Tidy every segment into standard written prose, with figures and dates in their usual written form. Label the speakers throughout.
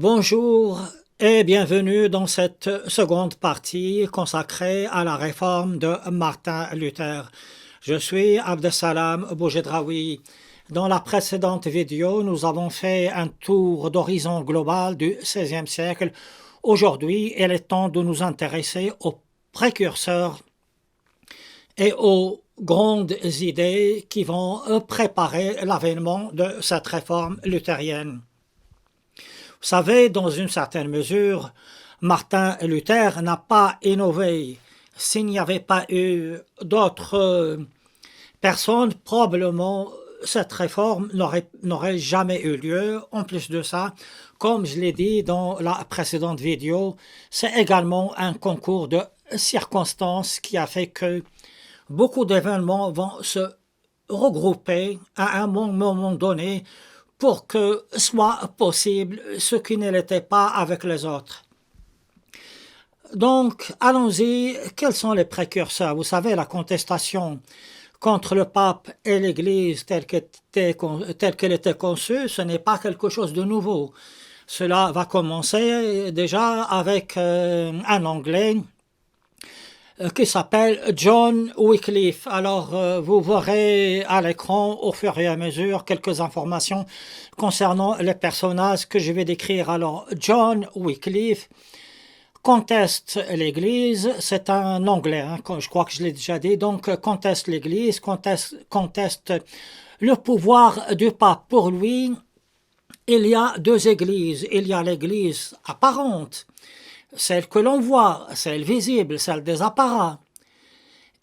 Speaker 1: Bonjour et bienvenue dans cette seconde partie consacrée à la réforme de Martin Luther. Je suis Abdesalam Boujedraoui. Dans la précédente vidéo, nous avons fait un tour d'horizon global du XVIe siècle. Aujourd'hui, il est temps de nous intéresser aux précurseurs et aux grandes idées qui vont préparer l'avènement de cette réforme luthérienne. Vous savez, dans une certaine mesure, Martin Luther n'a pas innové. S'il n'y avait pas eu d'autres personnes, probablement cette réforme n'aurait jamais eu lieu. En plus de ça, comme je l'ai dit dans la précédente vidéo, c'est également un concours de circonstances qui a fait que beaucoup d'événements vont se regrouper à un moment donné pour que soit possible ce qui ne l'était pas avec les autres. Donc, allons-y. Quels sont les précurseurs? Vous savez, la contestation contre le pape et l'Église telle qu'elle était conçue, ce n'est pas quelque chose de nouveau. Cela va commencer déjà avec un Anglais qui s'appelle John Wycliffe. Alors, vous verrez à l'écran au fur et à mesure quelques informations concernant les personnages que je vais décrire. Alors, John Wycliffe conteste l'Église, c'est un Anglais, je crois que je l'ai déjà dit, donc conteste l'Église, conteste le pouvoir du pape. Pour lui, il y a deux églises. Il y a l'Église apparente, celle que l'on voit, celle visible, celle des apparats.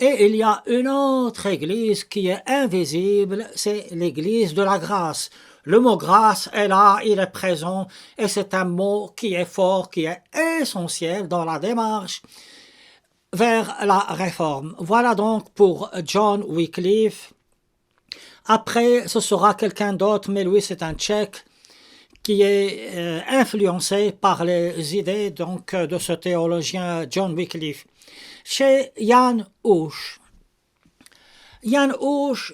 Speaker 1: Et il y a une autre église qui est invisible, c'est l'église de la grâce. Le mot grâce est là, il est présent, et c'est un mot qui est fort, qui est essentiel dans la démarche vers la réforme. Voilà donc pour John Wycliffe. Après, ce sera quelqu'un d'autre, mais lui c'est un Tchèque, qui est influencé par les idées de ce théologien John Wycliffe. Chez Jan Hus. Jan Hus,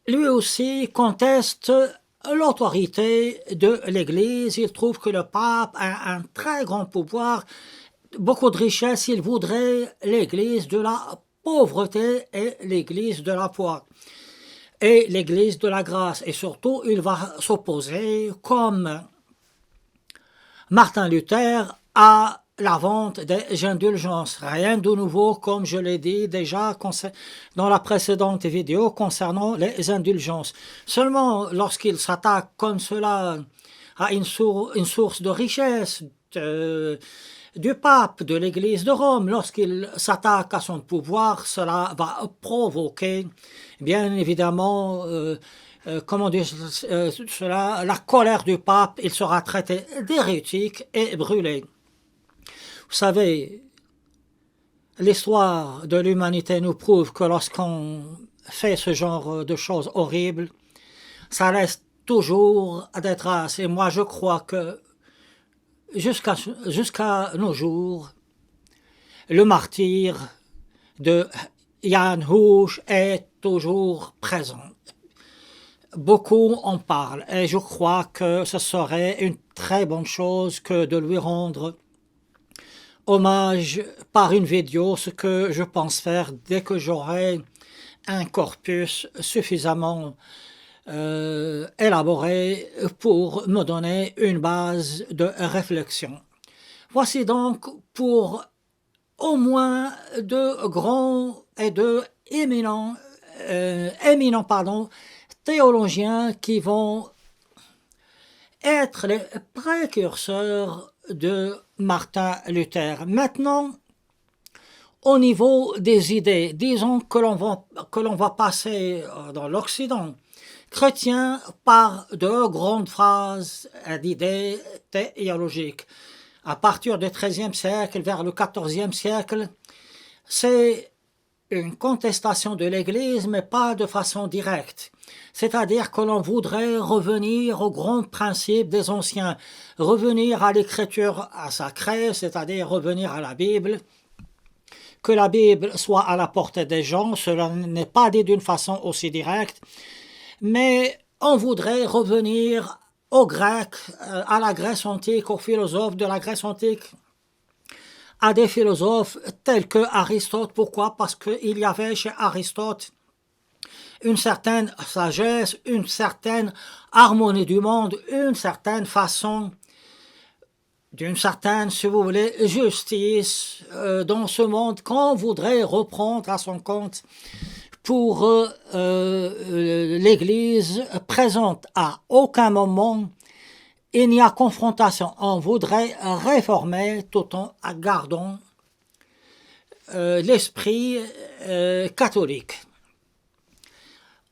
Speaker 1: lui aussi, conteste l'autorité de l'Église. Il trouve que le pape a un très grand pouvoir, beaucoup de richesses. Il voudrait l'Église de la pauvreté et l'Église de la foi et l'Église de la grâce. Et surtout, il va s'opposer, comme Martin Luther, à la vente des indulgences. Rien de nouveau, comme je l'ai dit déjà dans la précédente vidéo concernant les indulgences. Seulement, lorsqu'il s'attaque comme cela à une source de richesse du pape, de l'Église de Rome, lorsqu'il s'attaque à son pouvoir, cela va provoquer, bien évidemment, comment dire cela, la colère du pape. Il sera traité d'hérétique et brûlé. Vous savez, l'histoire de l'humanité nous prouve que lorsqu'on fait ce genre de choses horribles, ça laisse toujours des traces. Et moi, je crois que jusqu'à nos jours, le martyre de Jan Hus est toujours présent. Beaucoup en parlent et je crois que ce serait une très bonne chose que de lui rendre hommage par une vidéo, ce que je pense faire dès que j'aurai un corpus suffisamment élaboré pour me donner une base de réflexion. Voici donc pour au moins deux grands et deux éminents théologiens qui vont être les précurseurs de Martin Luther. Maintenant, au niveau des idées, disons que l'on va passer dans l'Occident chrétien par de grandes phrases d'idées théologiques. À partir du XIIIe siècle vers le XIVe siècle, c'est une contestation de l'Église, mais pas de façon directe. C'est-à-dire que l'on voudrait revenir aux grands principes des anciens, revenir à l'écriture sacrée, c'est-à-dire revenir à la Bible, que la Bible soit à la portée des gens. Cela n'est pas dit d'une façon aussi directe, mais on voudrait revenir aux Grecs, à la Grèce antique, aux philosophes de la Grèce antique, à des philosophes tels que Aristote. Pourquoi? Parce qu'il y avait chez Aristote une certaine sagesse, une certaine harmonie du monde, une certaine façon, d'une certaine, si vous voulez, justice dans ce monde qu'on voudrait reprendre à son compte pour l'Église présente à aucun moment. Il n'y a confrontation. On voudrait réformer tout en gardant l'esprit catholique.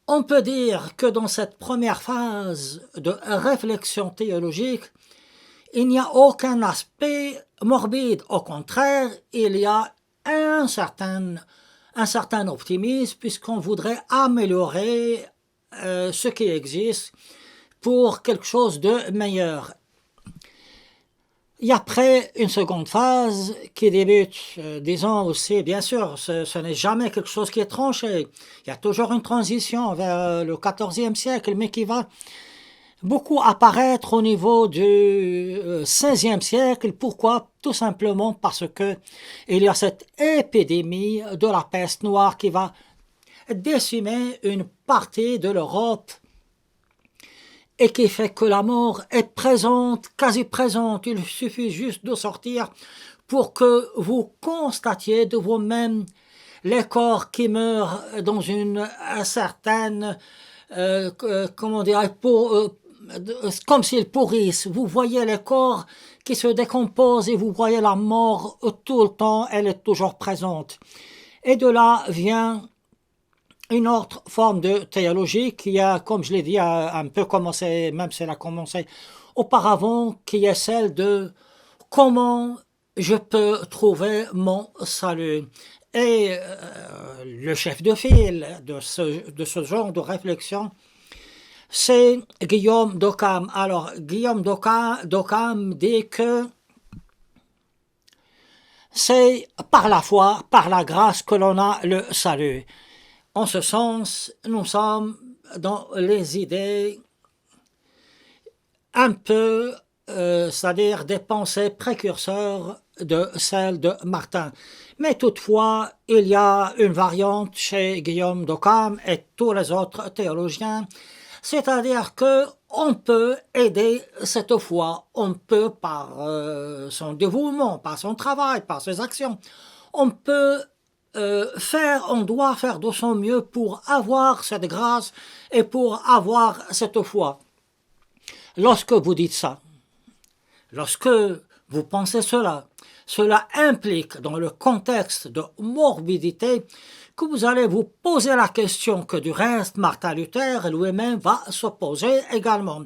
Speaker 1: On peut dire que dans cette première phase de réflexion théologique, il n'y a aucun aspect morbide. Au contraire, il y a un certain optimisme puisqu'on voudrait améliorer ce qui existe pour quelque chose de meilleur. Et après une seconde phase qui débute, disons aussi, bien sûr, ce n'est jamais quelque chose qui est tranché. Il y a toujours une transition vers le XIVe siècle, mais qui va beaucoup apparaître au niveau du XVIe siècle. Pourquoi? Tout simplement parce que il y a cette épidémie de la peste noire qui va décimer une partie de l'Europe et qui fait que la mort est présente, quasi présente. Il suffit juste de sortir pour que vous constatiez de vous-même les corps qui meurent dans une certaine, comment dire, comme s'ils pourrissent. Vous voyez les corps qui se décomposent et vous voyez la mort tout le temps, elle est toujours présente. Et de là vient une autre forme de théologie qui a, comme je l'ai dit, a un peu commencé, même si elle a commencé auparavant, qui est celle de comment je peux trouver mon salut. Et le chef de file de ce genre de réflexion, c'est Guillaume d'Occam. Alors, Guillaume d'Occam dit que c'est par la foi, par la grâce que l'on a le salut. En ce sens, nous sommes dans les idées un peu, c'est-à-dire des pensées précurseurs de celles de Martin. Mais toutefois, il y a une variante chez Guillaume d'Occam et tous les autres théologiens, c'est-à-dire que on peut aider cette foi, on peut par son dévouement, par son travail, par ses actions, on peut on doit faire de son mieux pour avoir cette grâce et pour avoir cette foi. Lorsque vous dites ça, lorsque vous pensez cela, cela implique dans le contexte de morbidité que vous allez vous poser la question que du reste Martin Luther lui-même va se poser également.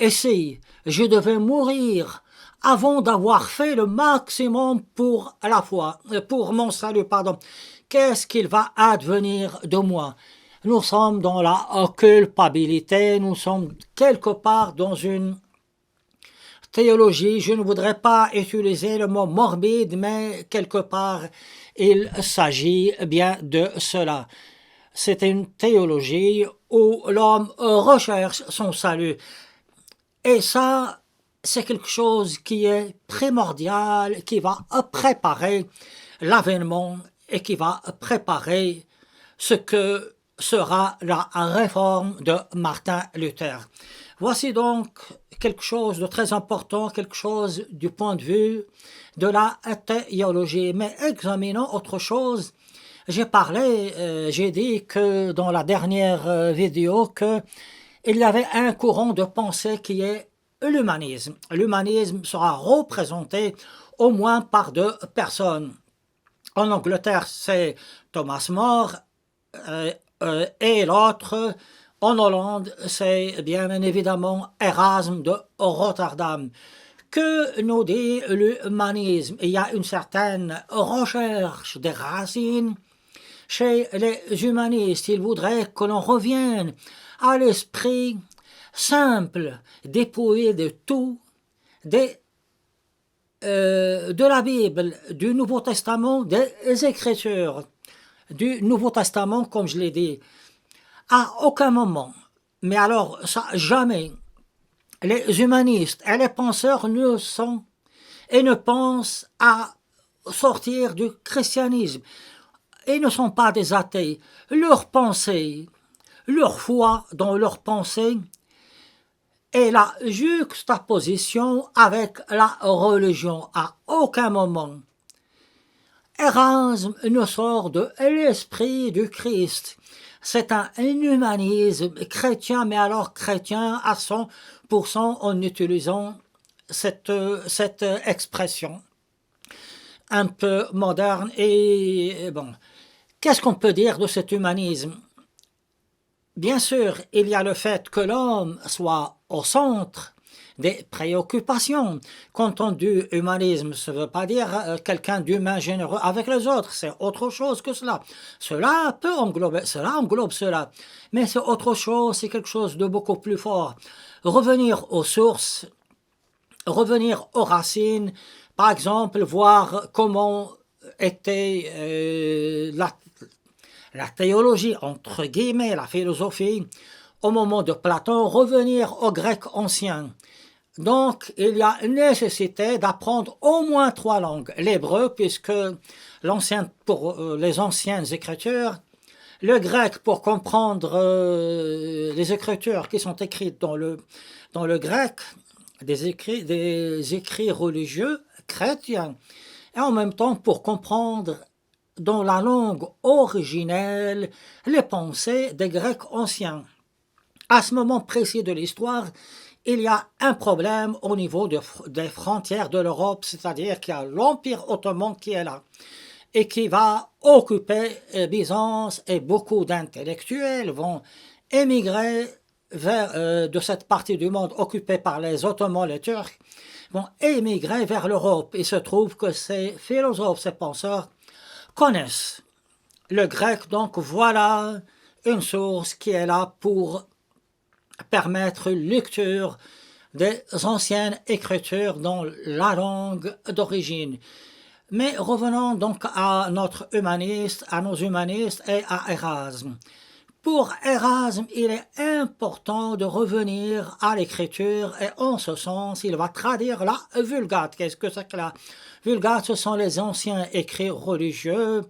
Speaker 1: Et si je devais mourir avant d'avoir fait le maximum pour la foi, pour mon salut, pardon, qu'est-ce qu'il va advenir de moi? Nous sommes dans la culpabilité, nous sommes quelque part dans une théologie, je ne voudrais pas utiliser le mot morbide, mais quelque part, il s'agit bien de cela. C'est une théologie où l'homme recherche son salut. Et ça, c'est quelque chose qui est primordial, qui va préparer l'avènement et qui va préparer ce que sera la réforme de Martin Luther. Voici donc quelque chose de très important, quelque chose du point de vue de la théologie. Mais examinons autre chose. J'ai dit que dans la dernière vidéo que il y avait un courant de pensée qui est l'humanisme. L'humanisme sera représenté au moins par deux personnes. En Angleterre, c'est Thomas More et l'autre, en Hollande, c'est bien évidemment Erasme de Rotterdam. Que nous dit l'humanisme? Il y a une certaine recherche des racines chez les humanistes. Ils voudraient que l'on revienne à l'esprit simple, dépouillé de tout, de la Bible, du Nouveau Testament, des Écritures, du Nouveau Testament, comme je l'ai dit. À aucun moment, mais alors ça, jamais, les humanistes et les penseurs ne pensent à sortir du christianisme. Ils ne sont pas des athées. Leur pensée, leur foi dans leur pensée est la juxtaposition avec la religion. À aucun moment, Erasme ne sort de l'esprit du Christ. C'est un humanisme chrétien, mais alors chrétien à 100% en utilisant cette expression un peu moderne. Et bon, qu'est-ce qu'on peut dire de cet humanisme? Bien sûr, il y a le fait que l'homme soit au centre des préoccupations. Quand on dit humanisme, ça ne veut pas dire quelqu'un d'humain généreux avec les autres, c'est autre chose que cela. Cela peut englober, cela englobe cela, mais c'est autre chose, c'est quelque chose de beaucoup plus fort. Revenir aux sources, revenir aux racines, par exemple, voir comment était la théologie, entre guillemets, la philosophie, au moment de Platon, revenir au grec ancien. Donc, il y a nécessité d'apprendre au moins 3 langues. L'hébreu, puisque pour les anciennes écritures, le grec pour comprendre les écritures qui sont écrites dans le grec, des écrits religieux chrétiens, et en même temps pour comprendre dans la langue originelle les pensées des Grecs anciens. À ce moment précis de l'histoire, il y a un problème au niveau des frontières de l'Europe, c'est-à-dire qu'il y a l'Empire ottoman qui est là et qui va occuper Byzance, et beaucoup d'intellectuels vont émigrer de cette partie du monde occupée par les Ottomans, les Turcs, vont émigrer vers l'Europe. Il se trouve que ces philosophes, ces penseurs connaissent le grec, donc voilà une source qui est là pour permettre une lecture des anciennes écritures dans la langue d'origine. Mais revenons donc à notre humaniste, à nos humanistes et à Erasme. Pour Erasme, il est important de revenir à l'écriture, et en ce sens, il va traduire la Vulgate. Qu'est-ce que c'est que la Vulgate? Ce sont les anciens écrits religieux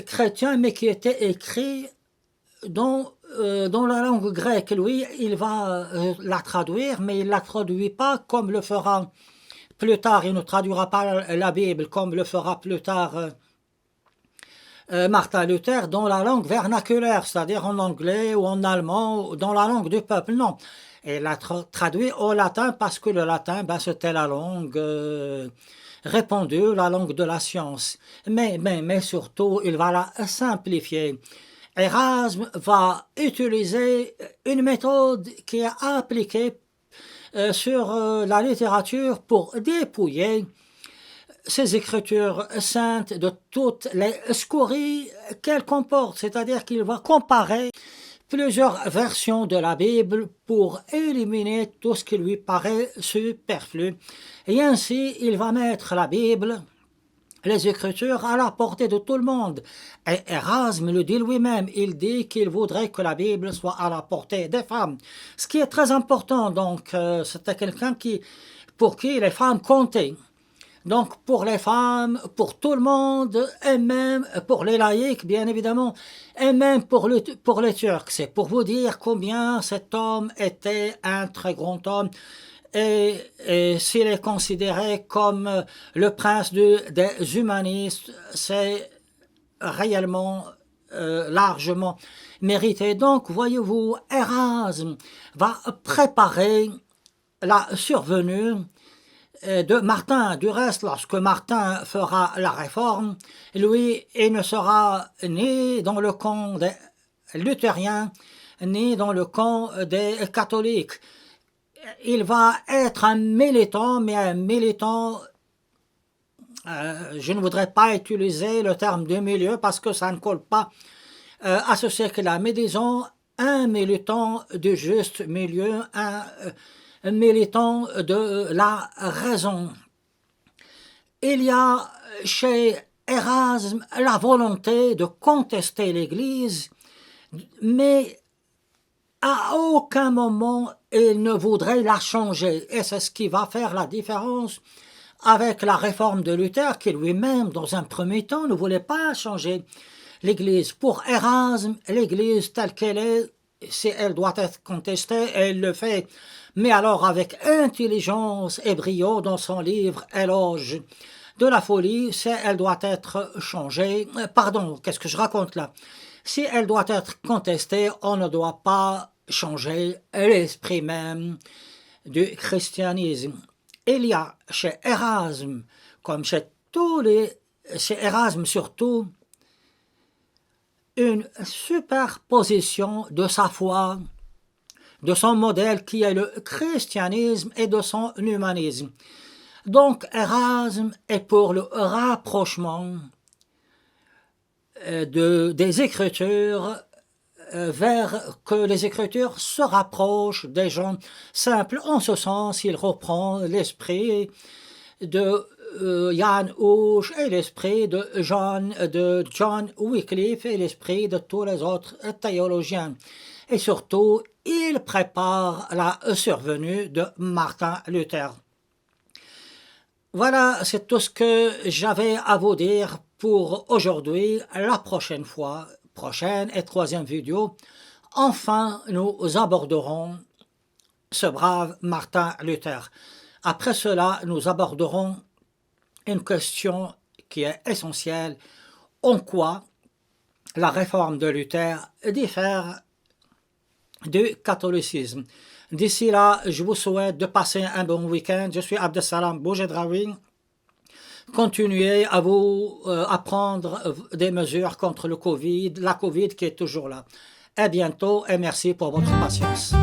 Speaker 1: chrétiens, mais qui étaient écrits dans la langue grecque. Lui, il va la traduire, mais il ne la traduit pas comme le fera plus tard. Il ne traduira pas la Bible comme le fera plus tard Martin Luther dans la langue vernaculaire, c'est-à-dire en anglais ou en allemand, ou dans la langue du peuple. Non. Il l'a traduit au latin parce que le latin, c'était la langue répandue, la langue de la science. Mais surtout, il va la simplifier. Erasme va utiliser une méthode qui est appliquée sur la littérature pour dépouiller ces écritures saintes de toutes les scories qu'elles comportent, c'est-à-dire qu'il va comparer plusieurs versions de la Bible pour éliminer tout ce qui lui paraît superflu. Et ainsi, il va mettre la Bible, les Écritures, à la portée de tout le monde. Et Erasme le dit lui-même, il dit qu'il voudrait que la Bible soit à la portée des femmes. Ce qui est très important, donc c'était quelqu'un pour qui les femmes comptaient. Donc pour les femmes, pour tout le monde, et même pour les laïcs, bien évidemment, et même pour les Turcs. C'est pour vous dire combien cet homme était un très grand homme. Et s'il est considéré comme le prince des humanistes, c'est réellement largement mérité. Donc, voyez-vous, Erasme va préparer la survenue de Martin. Du reste, lorsque Martin fera la réforme, lui, il ne sera ni dans le camp des luthériens, ni dans le camp des catholiques. Il va être un militant, mais un militant, je ne voudrais pas utiliser le terme de milieu parce que ça ne colle pas à ce siècle-là, mais disons un militant du juste milieu, un militant de la raison. Il y a chez Erasme la volonté de contester l'Église, mais à aucun moment il ne voudrait la changer. Et c'est ce qui va faire la différence avec la réforme de Luther, qui lui-même, dans un premier temps, ne voulait pas changer l'Église. Pour Erasme, l'Église telle qu'elle est, si elle doit être contestée, elle le fait. Mais alors avec intelligence et brio dans son livre « Éloge de la folie », si elle doit être changée, pardon, qu'est-ce que je raconte là? Si elle doit être contestée, on ne doit pas changer l'esprit même du christianisme. Il y a chez Erasme, comme chez chez Erasme surtout, une superposition de sa foi, de son modèle qui est le christianisme et de son humanisme. Donc Erasme est pour le rapprochement des Écritures vers que les Écritures se rapprochent des gens simples. En ce sens, il reprend l'esprit de Jan Hus et l'esprit de John Wycliffe et l'esprit de tous les autres théologiens. Et surtout, il prépare la survenue de Martin Luther. Voilà, c'est tout ce que j'avais à vous dire pour aujourd'hui. La prochaine fois, prochaine et troisième vidéo, enfin nous aborderons ce brave Martin Luther. Après cela, nous aborderons une question qui est essentielle. En quoi la réforme de Luther diffère du catholicisme? D'ici là, je vous souhaite de passer un bon week-end. Je suis Abdesalam Boujedraoui. Continuez à vous prendre des mesures contre le Covid, la Covid qui est toujours là. À bientôt et merci pour votre patience.